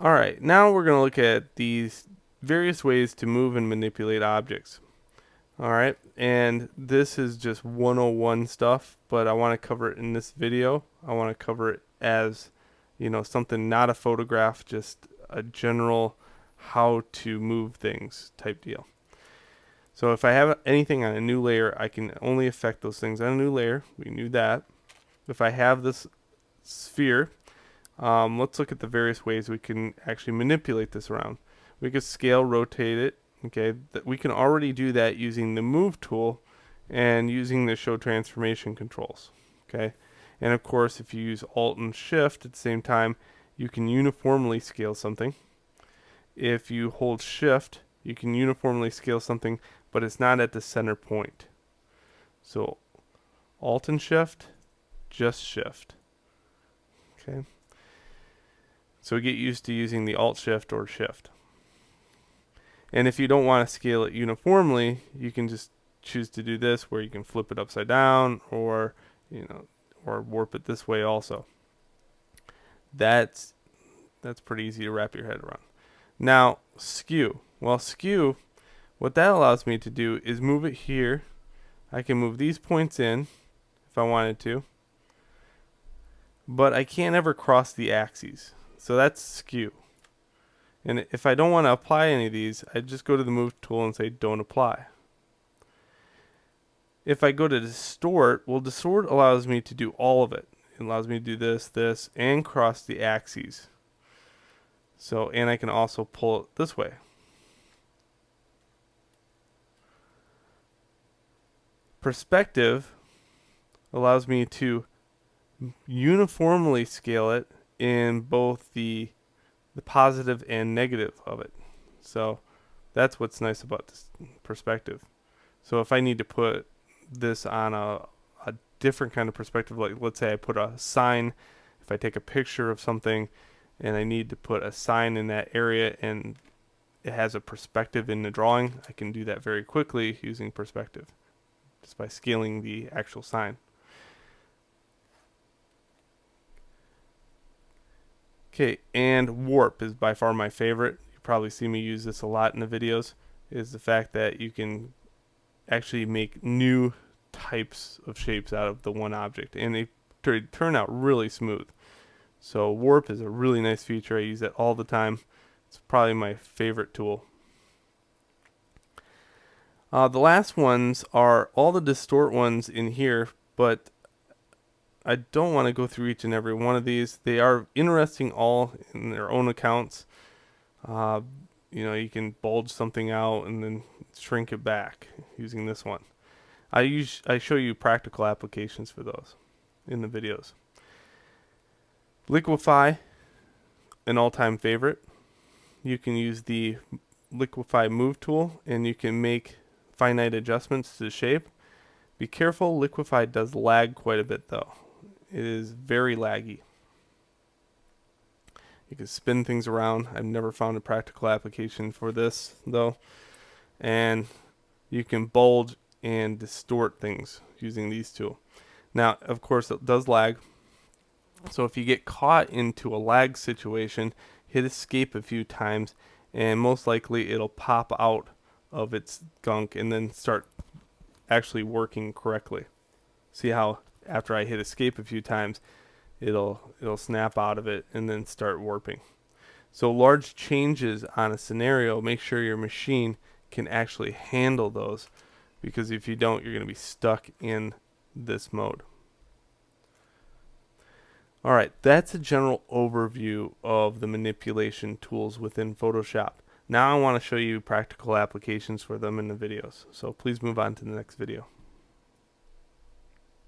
Alright, now we're going to look at these various ways to move and manipulate objects. Alright, and this is just 101 stuff, but I want to cover it in this video. I want to cover it as, something not a photograph, just a general how to move things type deal. So if I have anything on a new layer, I can only affect those things on a new layer. We knew that. If I have this sphere, let's look at the various ways we can actually manipulate this around. We could scale, rotate it. Okay, we can already do that using the move tool and using the show transformation controls. Okay, and of course, if you use Alt and Shift at the same time, you can uniformly scale something. If you hold Shift, you can uniformly scale something, but it's not at the center point. So Alt and Shift, just Shift. Okay. So get used to using the Alt Shift or Shift. And if you don't want to scale it uniformly, you can just choose to do this, where you can flip it upside down, or or warp it this way also. That's pretty easy to wrap your head around. Now, skew. Well, skew, what that allows me to do is move it here. I can move these points in if I wanted to, but I can't ever cross the axes. So that's skew. And if I don't want to apply any of these, I just go to the move tool and say don't apply. If I go to distort, well, distort allows me to do all of it. It allows me to do this, and cross the axes. So, and I can also pull it this way. Perspective allows me to uniformly scale it in both the positive and negative of it. So that's what's nice about this perspective. So if I need to put this on a different kind of perspective, like let's say I put a sign, if I take a picture of something and I need to put a sign in that area and it has a perspective in the drawing, I can do that very quickly using perspective, just by scaling the actual sign. Okay, and warp is by far my favorite. You probably see me use this a lot in the videos, is the fact that you can actually make new types of shapes out of the one object, and they turn out really smooth. So warp is a really nice feature. I use it all the time. It's probably my favorite tool. The last ones are all the distort ones in here, but I don't want to go through each and every one of these. They are interesting all in their own accounts. You can bulge something out and then shrink it back using this one. I show you practical applications for those in the videos. Liquify, an all-time favorite. You can use the Liquify move tool and you can make finite adjustments to the shape. Be careful, Liquify does lag quite a bit though. It is very laggy. You can spin things around. I've never found a practical application for this though. And you can bulge and distort things using these two. Now, of course, it does lag. So if you get caught into a lag situation, hit escape a few times and most likely it'll pop out of its gunk and then start actually working correctly. See how after I hit escape a few times, it'll snap out of it and then start warping. So large changes on a scenario, make sure your machine can actually handle those, because if you don't, you're going to be stuck in this mode. Alright, that's a general overview of the manipulation tools within Photoshop. Now I want to show you practical applications for them in the videos. So please move on to the next video.